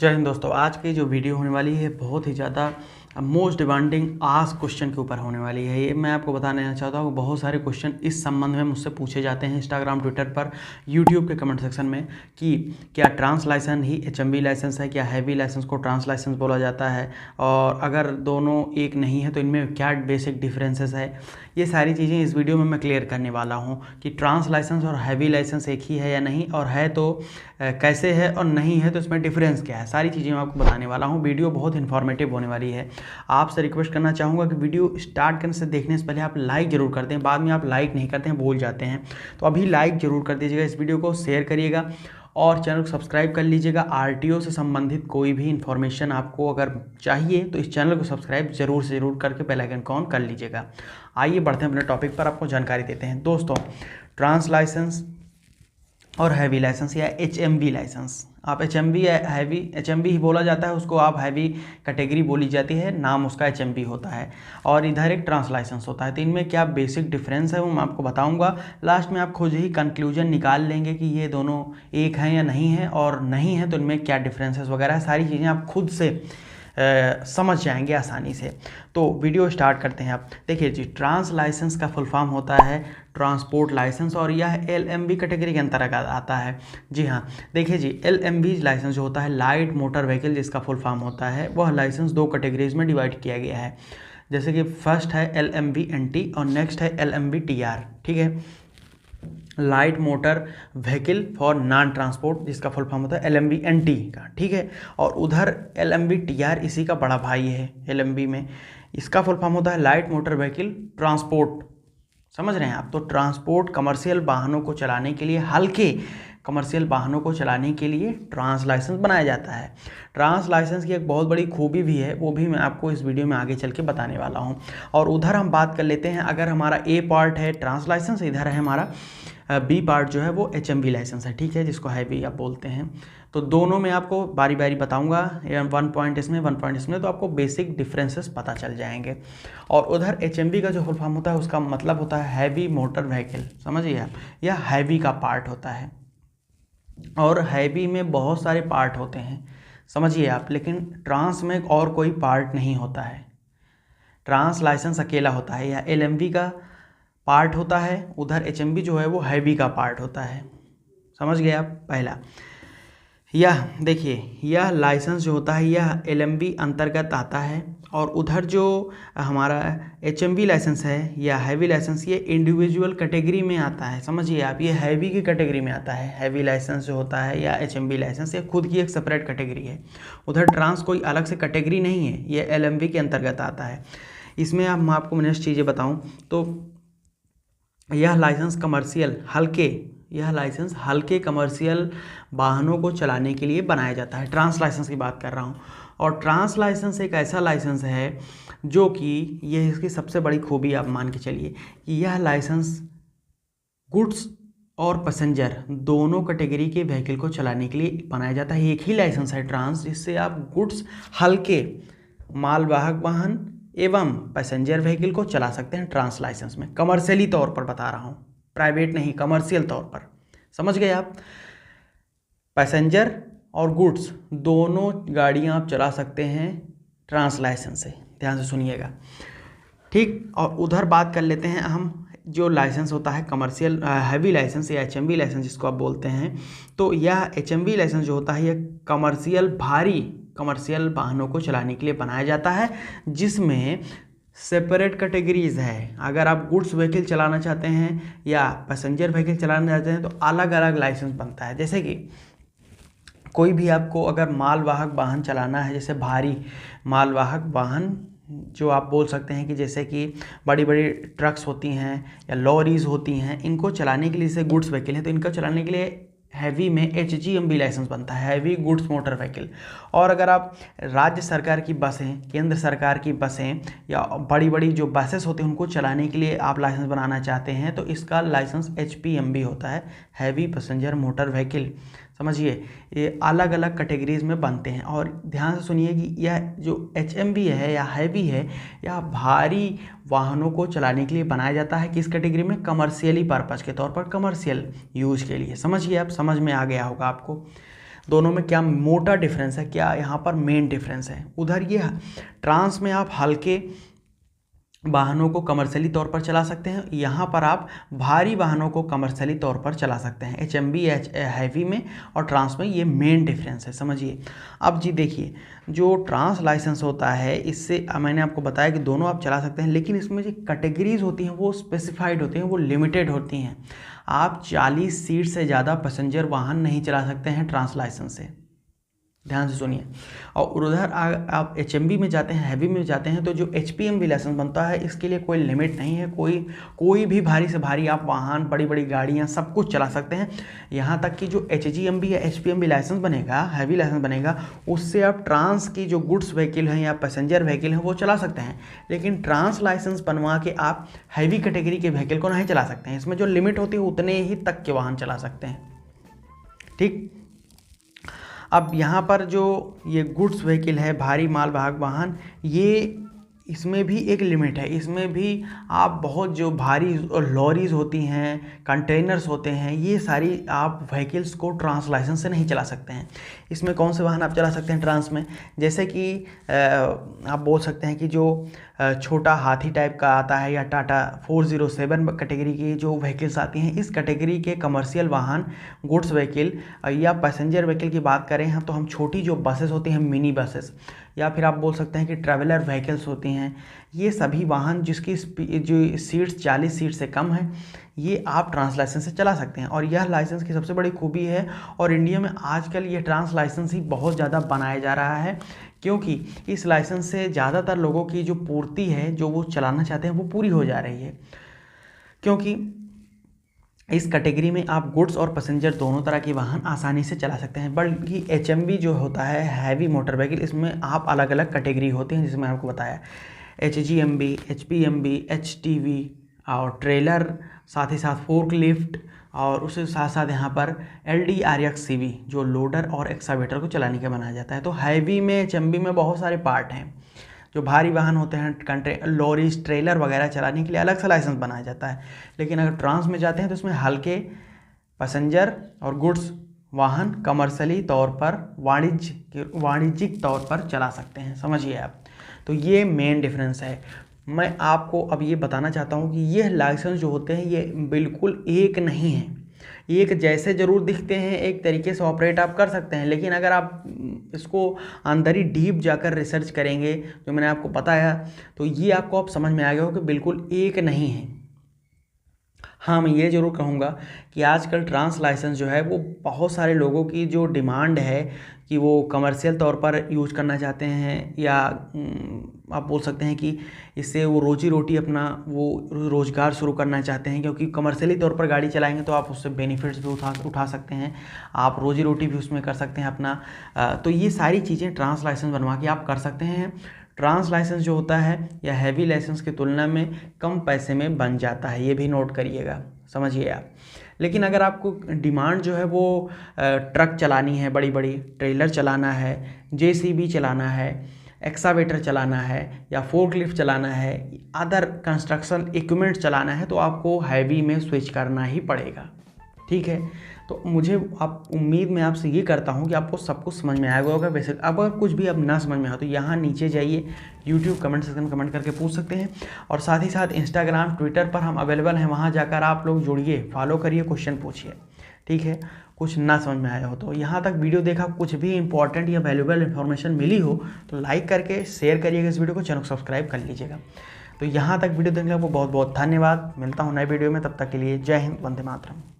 जय हिंद दोस्तों। आज की जो वीडियो होने वाली है बहुत ही ज़्यादा मोस्ट डिमांडिंग आस्क क्वेश्चन के ऊपर होने वाली है। ये मैं आपको बताना चाहता हूँ, बहुत सारे क्वेश्चन इस संबंध में मुझसे पूछे जाते हैं इंस्टाग्राम, ट्विटर पर, यूट्यूब के कमेंट सेक्शन में कि क्या ट्रांस लाइसेंस ही एचएमवी लाइसेंस है, क्या हैवी लाइसेंस को ट्रांस लाइसेंस बोला जाता है, और अगर दोनों एक नहीं है तो इनमें क्या बेसिक डिफरेंसेस है। ये सारी चीज़ें इस वीडियो में मैं क्लियर करने वाला हूँ कि ट्रांस लाइसेंस और हैवी लाइसेंस एक ही है या नहीं, और है तो कैसे है, और नहीं है तो इसमें डिफरेंस क्या है। सारी चीज़ें मैं आपको बताने वाला हूँ। वीडियो बहुत इन्फॉर्मेटिव होने वाली है। आपसे रिक्वेस्ट करना चाहूँगा कि वीडियो स्टार्ट करने से, देखने से पहले आप लाइक ज़रूर करते हैं। बाद में आप लाइक नहीं करते हैं, भूल जाते हैं, तो अभी लाइक ज़रूर कर दीजिएगा, इस वीडियो को शेयर करिएगा और चैनल को सब्सक्राइब कर लीजिएगा। आरटीओ से संबंधित कोई भी इन्फॉर्मेशन आपको अगर चाहिए तो इस चैनल को सब्सक्राइब ज़रूर से ज़रूर करके बेल आइकन को ऑन कर लीजिएगा। आइए बढ़ते हैं अपने टॉपिक पर, आपको जानकारी देते हैं। दोस्तों, ट्रांस लाइसेंस और हैवी लाइसेंस या एचएमवी लाइसेंस, आप एचएमवी हैवी, एचएमवी ही बोला जाता है उसको, आप हैवी कैटेगरी बोली जाती है, नाम उसका एचएमवी होता है, और इधर एक ट्रांस लाइसेंस होता है। तो इनमें क्या बेसिक डिफरेंस है वो मैं आपको बताऊंगा। लास्ट में आप खुद ही कंक्लूजन निकाल लेंगे कि ये दोनों एक हैं या नहीं है, और नहीं है तो इनमें क्या डिफरेंसेस वगैरह, सारी चीज़ें आप खुद से समझ जाएंगे आसानी से। तो वीडियो स्टार्ट करते हैं। आप देखिए जी, ट्रांस लाइसेंस का फुल फॉर्म होता है ट्रांसपोर्ट लाइसेंस, और यह एलएमवी कैटेगरी के अंतर्गत आता है। जी हाँ, देखिए जी, एलएमवी लाइसेंस जो होता है लाइट मोटर व्हीकल, जिसका फुल फॉर्म होता है, वह लाइसेंस दो कैटेगरीज में डिवाइड किया गया है। जैसे कि फर्स्ट है एलएमवी एनटी और नेक्स्ट है एलएमवी टीआर। ठीक है, light motor vehicle for non transport, जिसका फुल फॉर्म होता है एलएमवी एनटी का। ठीक है, और उधर एलएमवी टीआर इसी का बड़ा भाई है एलएमवी में, इसका फुल फॉर्म होता है लाइट मोटर व्हीकल ट्रांसपोर्ट। समझ रहे हैं आप? तो ट्रांसपोर्ट, कमर्शियल वाहनों को चलाने के लिए, हल्के कमर्शियल वाहनों को चलाने के लिए ट्रांस लाइसेंस बनाया जाता है। ट्रांस लाइसेंस की एक बहुत बड़ी खूबी भी है, वो भी मैं आपको इस वीडियो में आगे चल के बताने वाला हूँ। और उधर हम बात कर लेते हैं, अगर हमारा ए पार्ट है ट्रांस लाइसेंस, इधर है हमारा बी पार्ट जो है वो एचएमवी लाइसेंस है। ठीक है, जिसको हैवी आप बोलते हैं। तो दोनों में आपको बारी बारी बताऊंगा, 1 पॉइंट इसमें 1 पॉइंट इसमें, तो आपको बेसिक डिफरेंसेस पता चल जाएंगे। और उधर एचएमवी का जो फुल फॉर्म होता है उसका मतलब होता है हैवी मोटर व्हीकल। समझिए आप, यह हैवी का पार्ट होता है, और हैवी में बहुत सारे पार्ट होते हैं, समझिए आप, लेकिन ट्रांस में और कोई पार्ट नहीं होता है। ट्रांस लाइसेंस अकेला होता है, या एलएमवी का पार्ट होता है, उधर एचएमवी जो है वो हैवी का पार्ट होता है। समझ गए आप? पहला यह देखिए, यह लाइसेंस जो होता है यह एलएमवी अंतर्गत आता है, और उधर जो हमारा एचएमवी लाइसेंस है या हैवी लाइसेंस, ये इंडिविजुअल कैटेगरी में आता है। समझिए आप, ये हैवी की कैटेगरी में आता है। हैवी लाइसेंस जो होता है या एचएमवी लाइसेंस, ये खुद की एक सेपरेट कैटेगरी है। उधर ट्रांस कोई अलग से कैटेगरी नहीं है, ये एलएमवी के अंतर्गत आता है। इसमें अब मैं आपको नेक्स्ट चीज़ें बताऊँ तो यह लाइसेंस कमर्शियल हल्के, यह लाइसेंस हल्के कमर्शियल वाहनों को चलाने के लिए बनाया जाता है। ट्रांस लाइसेंस की बात कर रहा हूँ। और ट्रांस लाइसेंस एक ऐसा लाइसेंस है जो कि यह इसकी सबसे बड़ी खूबी आप मान के चलिए कि यह लाइसेंस गुड्स और पैसेंजर दोनों कैटेगरी के व्हीकल को चलाने के लिए बनाया जाता है। एक ही लाइसेंस है ट्रांस, जिससे आप गुड्स, हल्के मालवाहक वाहन एवं पैसेंजर व्हीकल को चला सकते हैं ट्रांस लाइसेंस में। कमर्शियली तौर पर बता रहा हूँ, प्राइवेट नहीं, कमर्शियल तौर पर। समझ गए आप? पैसेंजर और गुड्स दोनों गाड़ियाँ आप चला सकते हैं ट्रांस लाइसेंस से, ध्यान से सुनिएगा। ठीक, और उधर बात कर लेते हैं हम, जो लाइसेंस होता है कमर्शियल हैवी लाइसेंस या एचएमवी लाइसेंस जिसको आप बोलते हैं। तो यह एचएमवी लाइसेंस जो होता है यह कमर्शियल, भारी कमर्शियल वाहनों को चलाने के लिए बनाया जाता है, जिसमें सेपरेट कैटेगरीज है। अगर आप गुड्स व्हीकल चलाना चाहते हैं या पैसेंजर व्हीकल चलाना चाहते हैं तो अलग अलग लाइसेंस बनता है। जैसे कि कोई भी आपको अगर मालवाहक वाहन चलाना है, जैसे भारी मालवाहक वाहन जो आप बोल सकते हैं कि जैसे कि बड़ी बड़ी ट्रक्स होती हैं या लॉरीज होती हैं, इनको चलाने के लिए, जैसे गुड्स व्हीकल है तो इनको चलाने के लिए हैवी में एचजीएमवी लाइसेंस बनता है, हैवी गुड्स मोटर व्हीकल। और अगर आप राज्य सरकार की बसें, केंद्र सरकार की बसें या बड़ी बड़ी जो बसेस होती हैं उनको चलाने के लिए आप लाइसेंस बनाना चाहते हैं तो इसका लाइसेंस एचपीएमवी होता है, हैवी पैसेंजर मोटर व्हीकल। समझिए, ये अलग अलग कैटेगरीज में बनते हैं। और ध्यान से सुनिए कि यह जो एचएमवी है या हैवी है, यह भारी वाहनों को चलाने के लिए बनाया जाता है। किस कैटेगरी में? कमर्शियली पर्पज़ के तौर पर, कमर्शियल यूज के लिए। समझिए आप, समझ में आ गया होगा आपको। दोनों में क्या मोटा डिफरेंस है, क्या यहाँ पर मेन डिफरेंस है। उधर ये ट्रांस में आप हल्के वाहनों को कमर्शियली तौर पर चला सकते हैं, यहाँ पर आप भारी वाहनों को कमर्शियली तौर पर चला सकते हैं। HMB हैवी में और ट्रांस में ये मेन डिफरेंस है, समझिए। अब जी देखिए, जो ट्रांस लाइसेंस होता है इससे मैंने आपको बताया कि दोनों आप चला सकते हैं, लेकिन इसमें जो कैटेगरीज होती हैं वो स्पेसिफाइड होती हैं, वो लिमिटेड होती हैं। आप 40 सीट से ज़्यादा पैसेंजर वाहन नहीं चला सकते हैं ट्रांस लाइसेंस से, ध्यान से सुनिए। और उधर आप HMB में जाते हैं, हैवी में जाते हैं, तो जो HPMB लाइसेंस बनता है इसके लिए कोई लिमिट नहीं है। कोई भी भारी से भारी आप वाहन, बड़ी बड़ी गाड़ियां सब कुछ चला सकते हैं। यहाँ तक कि जो HGMB या HPMB लाइसेंस बनेगा, हैवी लाइसेंस बनेगा, उससे आप ट्रांस की जो गुड्स व्हीकल हैं या पैसेंजर व्हीकल हैं वो चला सकते हैं, लेकिन ट्रांस लाइसेंस बनवा के आप हैवी कैटेगरी के व्हीकल को नहीं चला सकते हैं। इसमें जो लिमिट होती है उतने ही तक के वाहन चला सकते हैं, ठीक। अब यहाँ पर जो ये गुड्स व्हीकल है, भारी मालवाहक वाहन, ये इसमें भी एक लिमिट है। इसमें भी आप बहुत जो भारी लॉरीज होती हैं, कंटेनर्स होते हैं, ये सारी आप व्हीकल्स को ट्रांस लाइसेंस से नहीं चला सकते हैं। इसमें कौन से वाहन आप चला सकते हैं ट्रांस में, जैसे कि आप बोल सकते हैं कि जो छोटा हाथी टाइप का आता है या टाटा 407 कैटेगरी की जो व्हीकल्स आती हैं, इस कैटेगरी के कमर्शियल वाहन, गुड्स व्हीकल या पैसेंजर व्हीकल की बात करें हम तो हम छोटी जो बसेस होती हैं, मिनी बसेस, या फिर आप बोल सकते हैं कि ट्रैवलर व्हीकल्स होती हैं, ये सभी वाहन जिसकी जो सीट्स 40 सीट से कम है, ये आप ट्रांस लाइसेंस से चला सकते हैं। और यह लाइसेंस की सबसे बड़ी खूबी है, और इंडिया में आजकल ये ट्रांस लाइसेंस ही बहुत ज़्यादा बनाया जा रहा है, क्योंकि इस लाइसेंस से ज़्यादातर लोगों की जो पूर्ति है, जो वो चलाना चाहते हैं, वो पूरी हो जा रही है। क्योंकि इस कैटेगरी में आप गुड्स और पैसेंजर दोनों तरह के वाहन आसानी से चला सकते हैं। बल्कि HMB जो होता है, हैवी मोटर व्हीकल, इसमें आप अलग अलग कैटेगरी होती हैं, जिसमें आपको बताया HGMB, HPMB, HTV और ट्रेलर, साथ ही साथ फोर्क लिफ्ट, और उसके साथ साथ यहाँ पर LDRX-CV जो लोडर और एक्सावेटर को चलाने के बनाया जाता है। तो हैवी में, HMB में बहुत सारे पार्ट हैं। जो भारी वाहन होते हैं, लॉरीज, ट्रेलर वगैरह चलाने के लिए अलग सा लाइसेंस बनाया जाता है। लेकिन अगर ट्रांस में जाते हैं तो इसमें हल्के पैसेंजर और गुड्स वाहन कमर्शियली तौर पर, वाणिज्यिक तौर पर चला सकते हैं, समझिए आप। तो ये मेन डिफरेंस है। मैं आपको अब ये बताना चाहता हूँ कि यह लाइसेंस जो होते हैं ये बिल्कुल एक नहीं है। एक जैसे ज़रूर दिखते हैं, एक तरीके से ऑपरेट आप कर सकते हैं, लेकिन अगर आप इसको अंदर ही डीप जाकर रिसर्च करेंगे, जो मैंने आपको बताया, तो ये आपको अब समझ में आ गया हो कि बिल्कुल एक नहीं है। हाँ, मैं ये ज़रूर कहूँगा कि आजकल ट्रांस लाइसेंस जो है वो बहुत सारे लोगों की जो डिमांड है कि वो कमर्शियल तौर पर यूज़ करना चाहते हैं, या आप बोल सकते हैं कि इससे वो रोजी रोटी अपना वो रोज़गार शुरू करना चाहते हैं, क्योंकि कमर्शियली तौर पर गाड़ी चलाएंगे तो आप उससे बेनिफिट्स भी उठा सकते हैं, आप रोजी रोटी भी उसमें कर सकते हैं अपना। तो ये सारी चीज़ें ट्रांस लाइसेंस बनवा के आप कर सकते हैं। ट्रांस लाइसेंस जो होता है या हैवी लाइसेंस की तुलना में कम पैसे में बन जाता है, ये भी नोट करिएगा, समझिए आप। लेकिन अगर आपको डिमांड जो है वो ट्रक चलानी है, बड़ी बड़ी ट्रेलर चलाना है, JCB चलाना है, एक्सावेटर चलाना है, या फोर्क लिफ्ट चलाना है, अदर कंस्ट्रक्शन इक्विपमेंट चलाना है, तो आपको हैवी में स्विच करना ही पड़ेगा, ठीक है। तो मुझे उम्मीद मैं आपसे ये करता हूँ कि आपको सब कुछ समझ में आएगा होगा। वैसे अब अगर कुछ भी अब ना समझ में आए तो यहाँ नीचे जाइए, YouTube कमेंट सेक्शन में कमेंट करके पूछ सकते हैं, और साथ ही साथ Instagram, Twitter पर हम अवेलेबल हैं, वहाँ जाकर आप लोग जुड़िए, फॉलो करिए, क्वेश्चन पूछिए, ठीक है। कुछ ना समझ में आया हो तो, यहाँ तक वीडियो देखा, कुछ भी इंपॉर्टेंट या वैल्यूएबल इन्फॉर्मेशन मिली हो तो लाइक करके शेयर करिएगा इस वीडियो को, चैनल को सब्सक्राइब कर लीजिएगा। तो यहाँ तक वीडियो देखने को बहुत बहुत धन्यवाद। मिलता हूँ नए वीडियो में, तब तक के लिए जय हिंद, वंदे मातरम।